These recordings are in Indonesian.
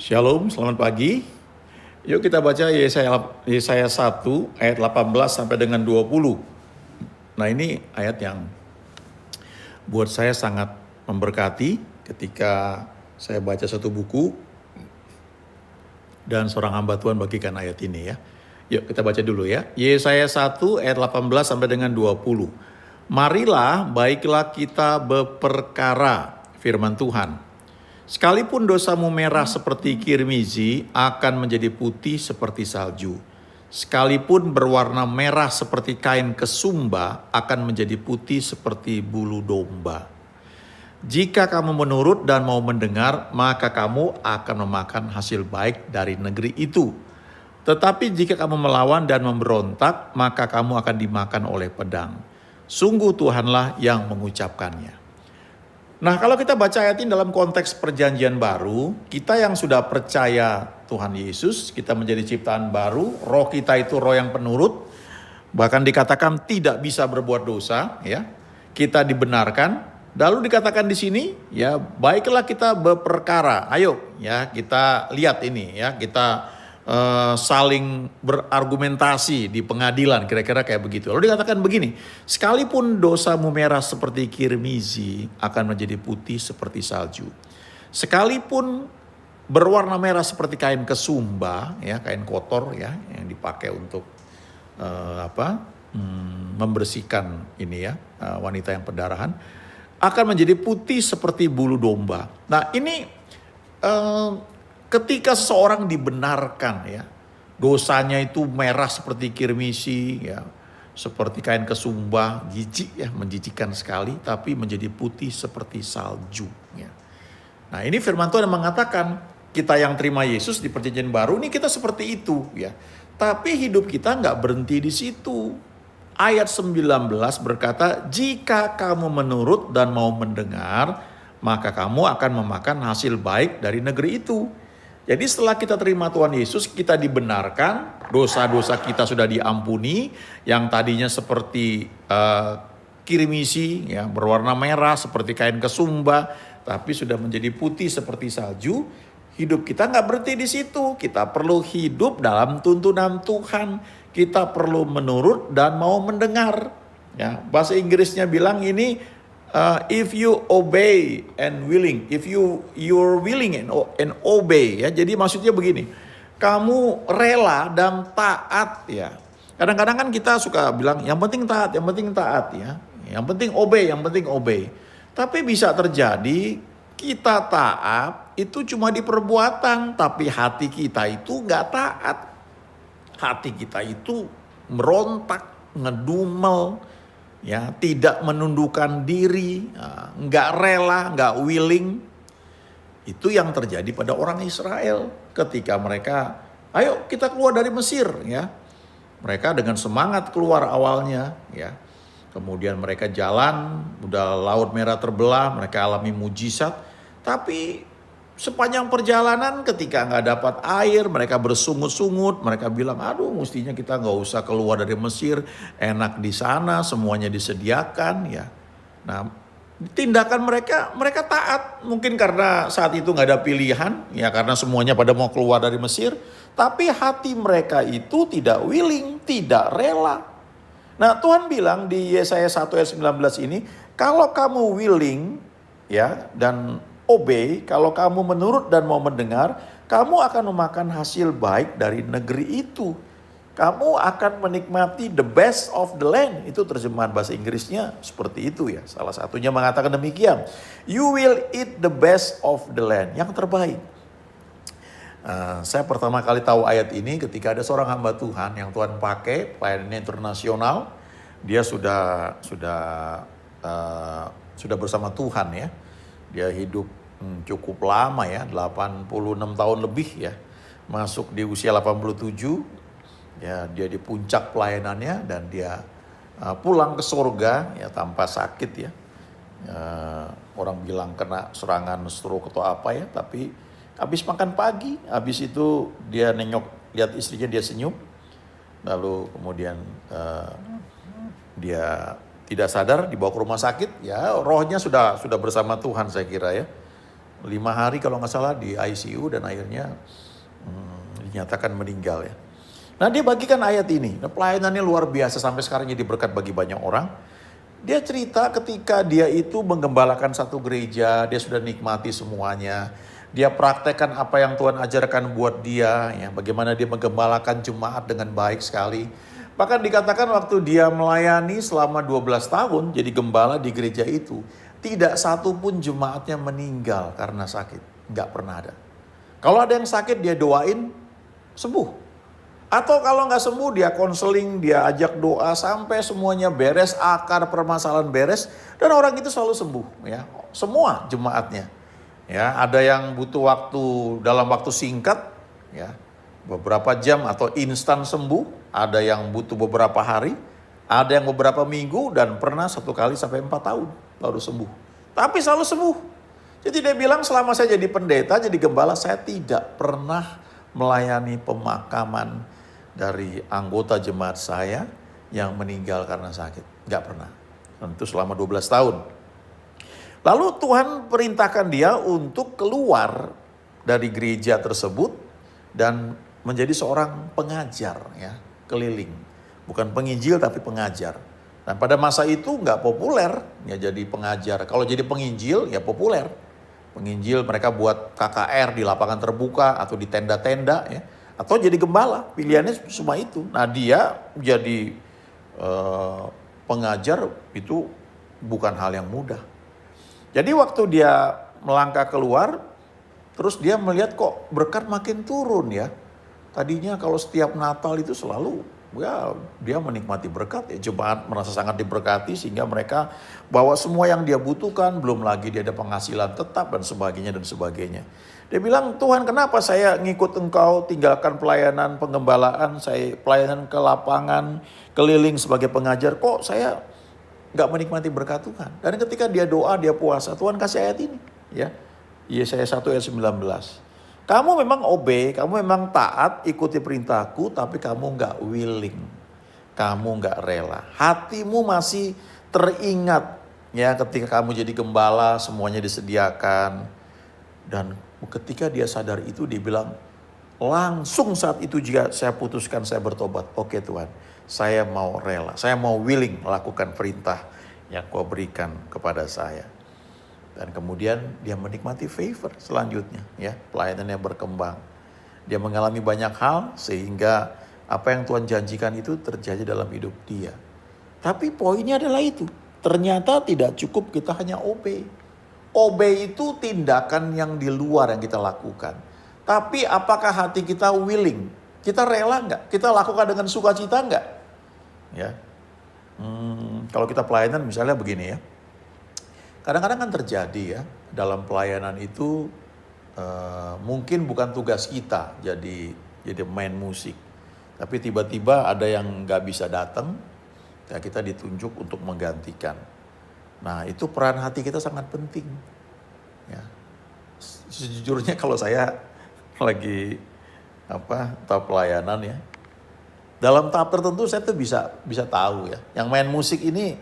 Shalom, selamat pagi. Yuk kita baca Yesaya 1 ayat 18 sampai dengan 20. Nah ini ayat yang buat saya sangat memberkati ketika saya baca satu buku dan seorang hamba Tuhan bagikan ayat ini ya. Yuk kita baca dulu ya. Yesaya 1 ayat 18 sampai dengan 20. Marilah baiklah kita berperkara, firman Tuhan. Sekalipun dosamu merah seperti kirmizi, akan menjadi putih seperti salju. Sekalipun berwarna merah seperti kain kesumba, akan menjadi putih seperti bulu domba. Jika kamu menurut dan mau mendengar, maka kamu akan memakan hasil baik dari negeri itu. Tetapi jika kamu melawan dan memberontak, maka kamu akan dimakan oleh pedang. Sungguh Tuhanlah yang mengucapkannya. Nah, kalau kita baca ayat ini dalam konteks perjanjian baru, kita yang sudah percaya Tuhan Yesus, kita menjadi ciptaan baru, roh kita itu roh yang penurut, bahkan dikatakan tidak bisa berbuat dosa, ya. Kita dibenarkan, lalu dikatakan di sini, ya, baiklah kita berperkara. Ayo, ya, kita lihat ini, ya, kita saling berargumentasi di pengadilan, kira-kira kayak begitu. Lalu dikatakan begini, sekalipun dosamu merah seperti kirmizi, akan menjadi putih seperti salju. Sekalipun berwarna merah seperti kain kesumba, ya, kain kotor, ya, yang dipakai untuk membersihkan ini, ya, wanita yang pendarahan, akan menjadi putih seperti bulu domba. Nah ini ketika seseorang dibenarkan, ya, dosanya itu merah seperti kirmisi, ya, seperti kain kesumba, jijik, ya, menjijikkan sekali, tapi menjadi putih seperti salju, ya. Nah ini firman Tuhan yang mengatakan kita yang terima Yesus di perjanjian baru ini kita seperti itu, ya. Tapi hidup kita nggak berhenti di situ. Ayat 19 berkata, jika kamu menurut dan mau mendengar, maka kamu akan memakan hasil baik dari negeri itu. Jadi setelah kita terima Tuhan Yesus, kita dibenarkan, dosa-dosa kita sudah diampuni, yang tadinya seperti kirmisi, ya, berwarna merah seperti kain kesumba, tapi sudah menjadi putih seperti salju. Hidup kita nggak berhenti di situ, kita perlu hidup dalam tuntunan Tuhan, kita perlu menurut dan mau mendengar. Ya, bahasa Inggrisnya bilang ini, if you obey and willing, if you're willing and obey, ya. Jadi maksudnya begini, kamu rela dan taat, ya. Kadang-kadang kan kita suka bilang yang penting taat, ya. Yang penting obey. Tapi bisa terjadi kita taat itu cuma di perbuatan, tapi hati kita itu nggak taat. Hati kita itu merontak, ngedumel, ya, tidak menundukkan diri, nggak rela, nggak willing. Itu yang terjadi pada orang Israel ketika mereka, ayo kita keluar dari Mesir, ya. Mereka dengan semangat keluar awalnya, ya. Kemudian mereka jalan, udah Laut Merah terbelah, mereka alami mujizat. Tapi sepanjang perjalanan ketika nggak dapat air, mereka bersungut-sungut, mereka bilang, aduh mestinya kita nggak usah keluar dari Mesir, enak di sana, semuanya disediakan, ya. Nah, tindakan mereka taat, mungkin karena saat itu nggak ada pilihan, ya, karena semuanya pada mau keluar dari Mesir, tapi hati mereka itu tidak willing, tidak rela. Nah Tuhan bilang di Yesaya 1 ayat 19 ini, kalau kamu willing, ya, dan obey, kalau kamu menurut dan mau mendengar, kamu akan memakan hasil baik dari negeri itu. Kamu akan menikmati the best of the land. Itu terjemahan bahasa Inggrisnya seperti itu, ya. Salah satunya mengatakan demikian. You will eat the best of the land. Yang terbaik. Saya pertama kali tahu ayat ini ketika ada seorang hamba Tuhan yang Tuhan pakai, pelayanannya internasional. Dia sudah bersama Tuhan, ya. Dia hidup cukup lama, ya, 86 tahun lebih, ya. Masuk di usia 87, ya, dia di puncak pelayanannya dan dia pulang ke surga, ya, tanpa sakit, ya. Orang bilang kena serangan stroke atau apa, ya, tapi habis makan pagi, habis itu dia nengok, lihat istrinya, dia senyum. Lalu kemudian dia tidak sadar, dibawa ke rumah sakit, ya, rohnya sudah bersama Tuhan saya kira, ya. 5 hari kalau nggak salah di ICU dan akhirnya dinyatakan meninggal ya. Nah dia bagikan ayat ini, nah, pelayanannya luar biasa sampai sekarang jadi berkat bagi banyak orang. Dia cerita ketika dia itu menggembalakan satu gereja, dia sudah nikmati semuanya. Dia praktekkan apa yang Tuhan ajarkan buat dia, ya, bagaimana dia menggembalakan jemaat dengan baik sekali. Bahkan dikatakan waktu dia melayani selama 12 tahun jadi gembala di gereja itu, tidak satu pun jemaatnya meninggal karena sakit, nggak pernah ada. Kalau ada yang sakit dia doain sembuh. Atau kalau nggak sembuh dia konseling, dia ajak doa sampai semuanya beres, akar permasalahan beres, dan orang itu selalu sembuh ya. Semua jemaatnya. Ya, ada yang butuh waktu dalam waktu singkat ya, beberapa jam atau instan sembuh, ada yang butuh beberapa hari, ada yang beberapa minggu dan pernah 1 kali sampai 4 tahun baru sembuh. Tapi selalu sembuh. Jadi dia bilang selama saya jadi pendeta, jadi gembala, saya tidak pernah melayani pemakaman dari anggota jemaat saya yang meninggal karena sakit. Gak pernah. Tentu selama 12 tahun. Lalu Tuhan perintahkan dia untuk keluar dari gereja tersebut dan menjadi seorang pengajar ya, keliling. Bukan penginjil tapi pengajar. Dan pada masa itu gak populer ya jadi pengajar. Kalau jadi penginjil ya populer. Penginjil mereka buat KKR di lapangan terbuka atau di tenda-tenda ya. Atau jadi gembala, pilihannya cuma itu. Nah dia jadi pengajar itu bukan hal yang mudah. Jadi waktu dia melangkah keluar, terus dia melihat kok berkat makin turun ya. Tadinya kalau setiap Natal itu selalu ya dia menikmati berkat ya. Jemaat merasa sangat diberkati sehingga mereka bawa semua yang dia butuhkan. Belum lagi dia ada penghasilan tetap dan sebagainya dan sebagainya. Dia bilang, Tuhan kenapa saya ngikut engkau tinggalkan pelayanan penggembalaan, saya pelayanan ke lapangan, keliling sebagai pengajar, kok saya gak menikmati berkat Tuhan. Dan ketika dia doa, dia puasa, Tuhan kasih ayat ini. Ya, Yesaya 1 ayat 19. Kamu memang obey, kamu memang taat, ikuti perintahku, tapi kamu gak willing. Kamu gak rela. Hatimu masih teringat ya ketika kamu jadi gembala, semuanya disediakan. Dan ketika dia sadar itu dia bilang, langsung saat itu jika saya putuskan saya bertobat. Oke Tuhan, saya mau rela, saya mau willing melakukan perintah yang kau berikan kepada saya. Dan kemudian dia menikmati favor selanjutnya ya, pelayanannya berkembang. Dia mengalami banyak hal sehingga apa yang Tuhan janjikan itu terjadi dalam hidup dia. Tapi poinnya adalah itu, ternyata tidak cukup kita hanya obey. Obey itu tindakan yang di luar yang kita lakukan. Tapi apakah hati kita willing? Kita rela enggak? Kita lakukan dengan sukacita enggak? Ya. Kalau kita pelayanan misalnya begini ya. Kadang-kadang kan terjadi ya. Dalam pelayanan itu mungkin bukan tugas kita jadi main musik. Tapi tiba-tiba ada yang enggak bisa datang. Ya kita ditunjuk untuk menggantikan. Nah itu peran hati kita sangat penting. Ya. Sejujurnya kalau saya lagi tahap pelayanan ya, dalam tahap tertentu saya tuh bisa tahu ya, yang main musik ini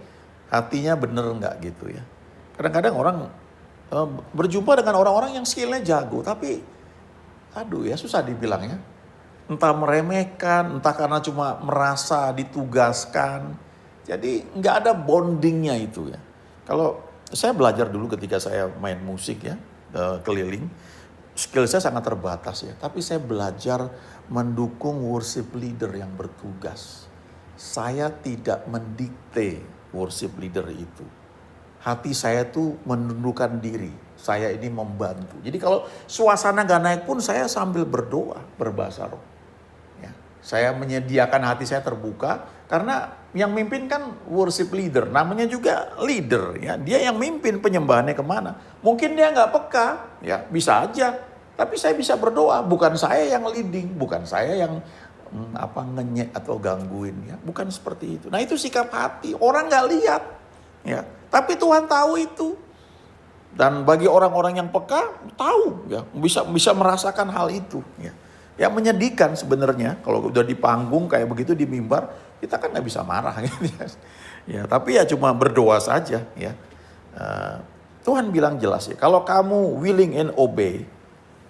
hatinya bener nggak gitu ya. Kadang-kadang orang berjumpa dengan orang-orang yang skillnya jago, tapi aduh ya susah dibilangnya. Entah meremehkan, entah karena cuma merasa ditugaskan. Jadi nggak ada bondingnya itu ya. Kalau saya belajar dulu ketika saya main musik ya, keliling, skill saya sangat terbatas ya. Tapi saya belajar mendukung worship leader yang bertugas. Saya tidak mendikte worship leader itu. Hati saya tuh menundukkan diri. Saya ini membantu. Jadi kalau suasana gak naik pun saya sambil berdoa, berbahasa roh. Ya, saya menyediakan hati saya terbuka karena yang mimpin kan worship leader, namanya juga leader ya. Dia yang mimpin penyembahannya kemana. Mungkin dia nggak peka, ya bisa aja. Tapi saya bisa berdoa, bukan saya yang leading, bukan saya yang ngenyek atau gangguin ya. Bukan seperti itu. Nah itu sikap hati, orang nggak lihat ya. Tapi Tuhan tahu itu. Dan bagi orang-orang yang peka tahu ya, bisa merasakan hal itu ya. Yang menyedihkan sebenarnya kalau udah di panggung kayak begitu di mimbar, kita kan nggak bisa marah gitu ya. Ya, tapi ya cuma berdoa saja ya. Tuhan bilang jelas ya, kalau kamu willing and obey,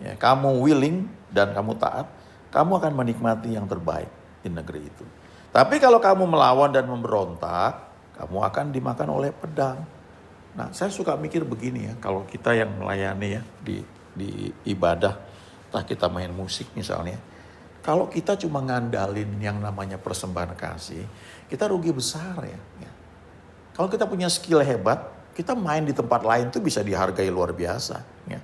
ya, kamu willing dan kamu taat, kamu akan menikmati yang terbaik di negeri itu. Tapi kalau kamu melawan dan memberontak, kamu akan dimakan oleh pedang. Nah, saya suka mikir begini ya, kalau kita yang melayani ya di ibadah, entah kita main musik misalnya, kalau kita cuma ngandalin yang namanya persembahan kasih, kita rugi besar ya. Kalau kita punya skill hebat, kita main di tempat lain tuh bisa dihargai luar biasa. Ya.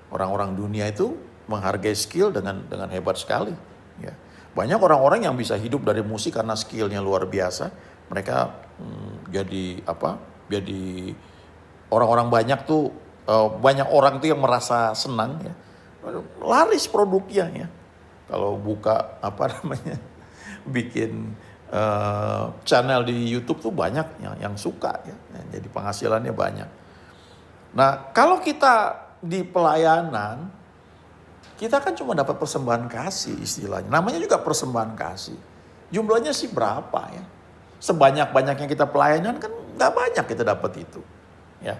Orang-orang dunia itu menghargai skill dengan hebat sekali. Ya. Banyak orang-orang yang bisa hidup dari musik karena skillnya luar biasa. Mereka jadi orang-orang banyak tuh, banyak orang tuh yang merasa senang. Ya. Laris produknya ya. Kalau buka bikin channel di YouTube tuh banyak yang suka ya, jadi penghasilannya banyak. Nah, kalau kita di pelayanan, kita kan cuma dapat persembahan kasih istilahnya. Namanya juga persembahan kasih. Jumlahnya sih berapa ya? Sebanyak-banyaknya kita pelayanan kan nggak banyak kita dapat itu, ya.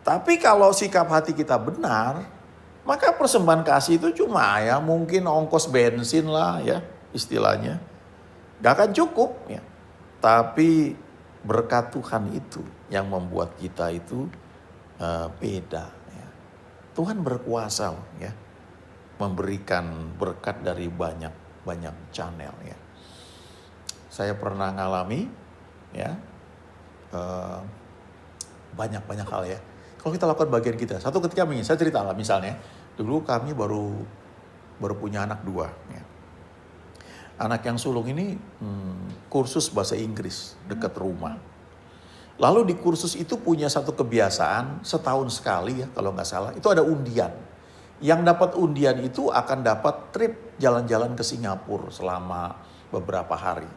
Tapi kalau sikap hati kita benar, maka persembahan kasih itu cuma ya mungkin ongkos bensin lah ya istilahnya. Gak akan cukup ya. Tapi berkat Tuhan itu yang membuat kita itu beda ya. Tuhan berkuasa ya, memberikan berkat dari banyak channel ya. Saya pernah ngalami ya banyak hal ya. Kalau kita lakukan bagian kita, satu ketika saya cerita lah misalnya, dulu kami baru punya anak 2 ya. Anak yang sulung ini kursus bahasa Inggris dekat rumah. Lalu di kursus itu punya satu kebiasaan setahun sekali ya kalau nggak salah. Itu ada undian. Yang dapat undian itu akan dapat trip jalan-jalan ke Singapura selama beberapa hari.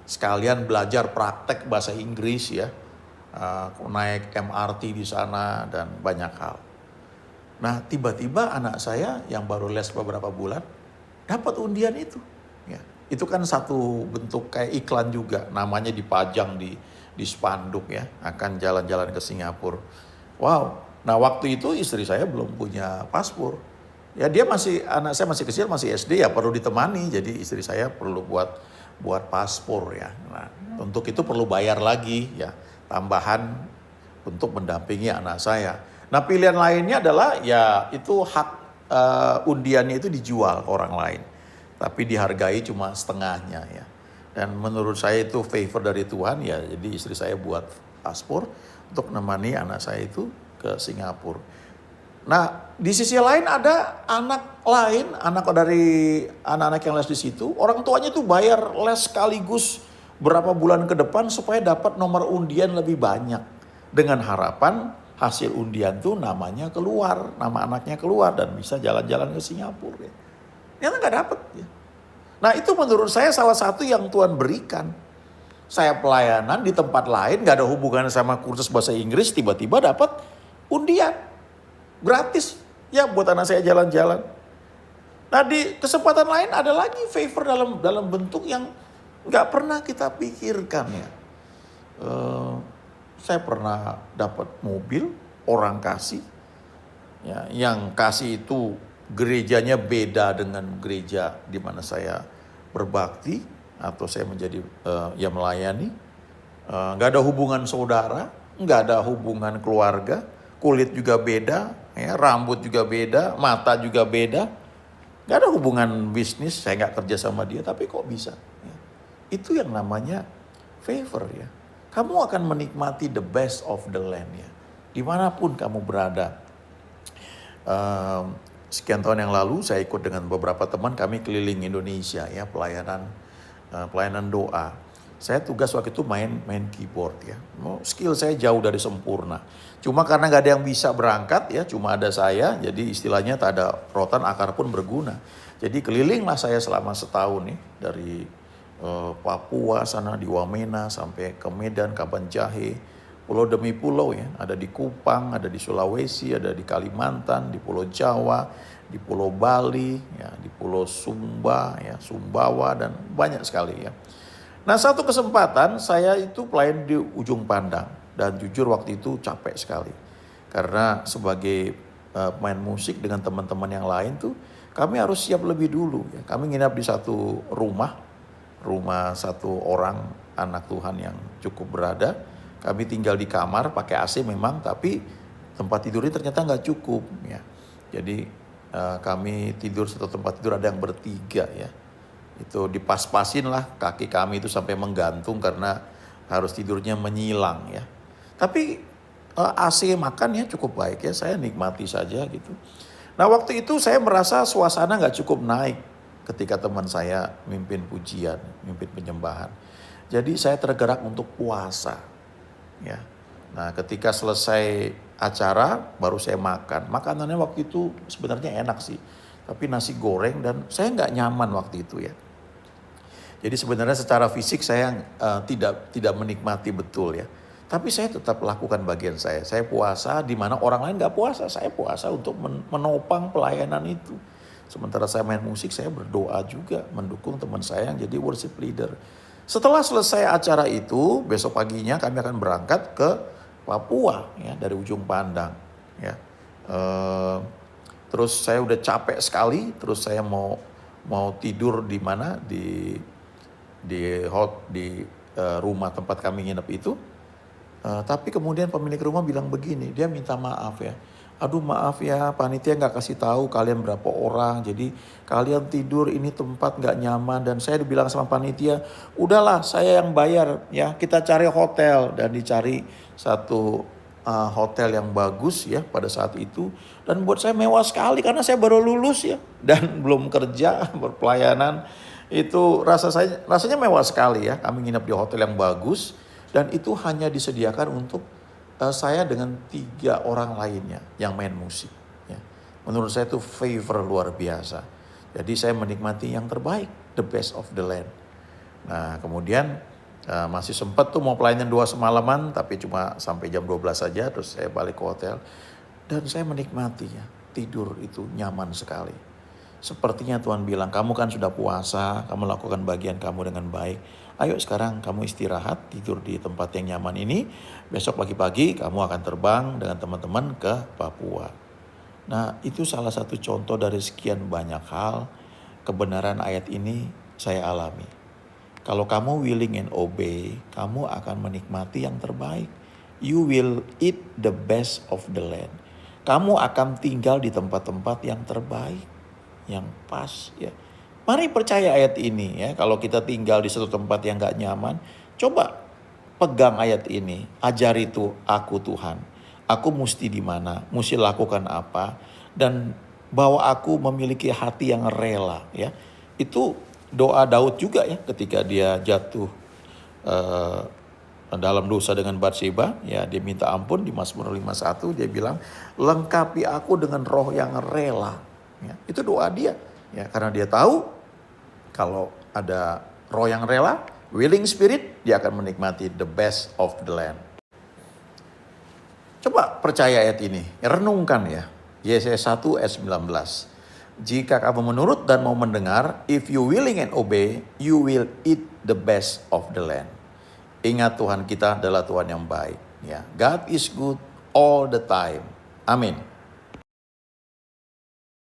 Sekalian belajar praktek bahasa Inggris ya. Naik MRT di sana dan banyak hal. Nah tiba-tiba anak saya yang baru les beberapa bulan dapat undian itu. Ya. Itu kan satu bentuk kayak iklan juga, namanya dipajang di spanduk ya, akan jalan-jalan ke Singapura. Wow, nah waktu itu istri saya belum punya paspor. Ya anak saya masih kecil, masih SD ya perlu ditemani, jadi istri saya perlu buat paspor ya. Nah untuk itu perlu bayar lagi ya, tambahan untuk mendampingi anak saya. Nah pilihan lainnya adalah ya itu hak undiannya itu dijual ke orang lain. Tapi dihargai cuma setengahnya ya. Dan menurut saya itu favor dari Tuhan ya. Jadi istri saya buat paspor untuk menemani anak saya itu ke Singapura. Nah di sisi lain ada anak lain, anak-anak yang les di situ. Orang tuanya tuh bayar les sekaligus berapa bulan ke depan supaya dapat nomor undian lebih banyak. Dengan harapan hasil undian tuh namanya keluar, nama anaknya keluar dan bisa jalan-jalan ke Singapura ya. Ternyata nggak dapet ya. Nah itu menurut saya salah satu yang Tuhan berikan. Saya pelayanan di tempat lain gak ada hubungan sama kursus bahasa Inggris, tiba-tiba dapat undian. Gratis ya buat anak saya jalan-jalan. Nah di kesempatan lain ada lagi favor dalam bentuk yang gak pernah kita pikirkan ya. Saya pernah dapat mobil, orang kasih. Ya, yang kasih itu gerejanya beda dengan gereja di mana saya berbakti atau saya menjadi melayani. Nggak ada hubungan saudara, nggak ada hubungan keluarga, kulit juga beda, ya, rambut juga beda, mata juga beda. Nggak ada hubungan bisnis, saya nggak kerja sama dia, tapi kok bisa? Ya. Itu yang namanya favor ya. Kamu akan menikmati the best of the land ya, dimanapun kamu berada. Sekian tahun yang lalu saya ikut dengan beberapa teman kami keliling Indonesia ya pelayanan doa. Saya tugas waktu itu main keyboard ya. Skill saya jauh dari sempurna. Cuma karena gak ada yang bisa berangkat ya, cuma ada saya. Jadi istilahnya tak ada rotan akar pun berguna. Jadi kelilinglah saya selama setahun nih dari Papua sana di Wamena sampai ke Medan, Kabanjahe. Pulau demi pulau ya, ada di Kupang, ada di Sulawesi, ada di Kalimantan, di Pulau Jawa, di Pulau Bali, ya, di Pulau Sumba, ya, Sumbawa dan banyak sekali ya. Nah satu kesempatan saya itu pelayan di Ujung Pandang dan jujur waktu itu capek sekali. Karena sebagai pemain musik dengan teman-teman yang lain tuh kami harus siap lebih dulu ya. Kami nginap di satu rumah satu orang anak Tuhan yang cukup berada. Kami tinggal di kamar pakai AC memang, tapi tempat tidurnya ternyata nggak cukup ya. Jadi kami tidur satu tempat tidur ada yang bertiga ya. Itu dipas-pasin lah kaki kami itu sampai menggantung karena harus tidurnya menyilang ya. Tapi AC makan ya cukup baik ya, saya nikmati saja gitu. Nah waktu itu saya merasa suasana nggak cukup naik ketika teman saya mimpin pujian, mimpin penyembahan. Jadi saya tergerak untuk puasa ya. Nah ketika selesai acara baru saya makan. Makanannya waktu itu sebenarnya enak sih, tapi nasi goreng dan saya nggak nyaman waktu itu ya. Jadi sebenarnya secara fisik saya tidak menikmati betul ya. Tapi saya tetap lakukan bagian saya. Saya puasa di mana orang lain gak puasa. Saya puasa untuk menopang pelayanan itu. Sementara saya main musik, saya berdoa juga mendukung teman saya yang jadi worship leader. Setelah selesai acara itu, besok paginya kami akan berangkat ke Papua ya, dari ujung pandang. Ya. Terus saya udah capek sekali, terus saya mau tidur di mana di rumah tempat kami nginep itu. Tapi kemudian pemilik rumah bilang begini, dia minta maaf ya. Aduh maaf ya, panitia gak kasih tahu kalian berapa orang, jadi kalian tidur ini tempat gak nyaman. Dan saya dibilang sama panitia, udahlah saya yang bayar ya, kita cari hotel. Dan dicari satu hotel yang bagus ya pada saat itu. Dan buat saya mewah sekali karena saya baru lulus ya, dan belum kerja, berpelayanan. Itu rasanya mewah sekali ya, kami nginep di hotel yang bagus. Dan itu hanya disediakan untuk saya dengan 3 orang lainnya yang main musik. Ya. Menurut saya itu favor luar biasa. Jadi saya menikmati yang terbaik, the best of the land. Nah kemudian masih sempat tuh mau pelayanan 2 semalaman, tapi cuma sampai jam 12 saja, terus saya balik ke hotel. Dan saya menikmati ya, tidur itu nyaman sekali. Sepertinya Tuhan bilang, kamu kan sudah puasa, kamu lakukan bagian kamu dengan baik. Ayo sekarang kamu istirahat, tidur di tempat yang nyaman ini. Besok pagi-pagi kamu akan terbang dengan teman-teman ke Papua. Nah itu salah satu contoh dari sekian banyak hal kebenaran ayat ini saya alami. Kalau kamu willing and obey, kamu akan menikmati yang terbaik. You will eat the best of the land. Kamu akan tinggal di tempat-tempat yang terbaik, yang pas ya. Mari percaya ayat ini ya. Kalau kita tinggal di satu tempat yang gak nyaman, coba pegang ayat ini. Ajari itu aku Tuhan. Aku mesti di mana, mesti lakukan apa, dan bahwa aku memiliki hati yang rela ya. Itu doa Daud juga ya ketika dia jatuh dalam dosa dengan Batseba ya, dia minta ampun di Mazmur 51. Dia bilang, lengkapi aku dengan roh yang rela ya. Itu doa dia ya, karena dia tahu kalau ada roh yang rela, willing spirit, dia akan menikmati the best of the land. Coba percaya ayat ini, renungkan ya. Yesaya 1 ayat 19. Jika kamu menurut dan mau mendengar, if you willing and obey, you will eat the best of the land. Ingat Tuhan kita adalah Tuhan yang baik. Ya, God is good all the time. Amin.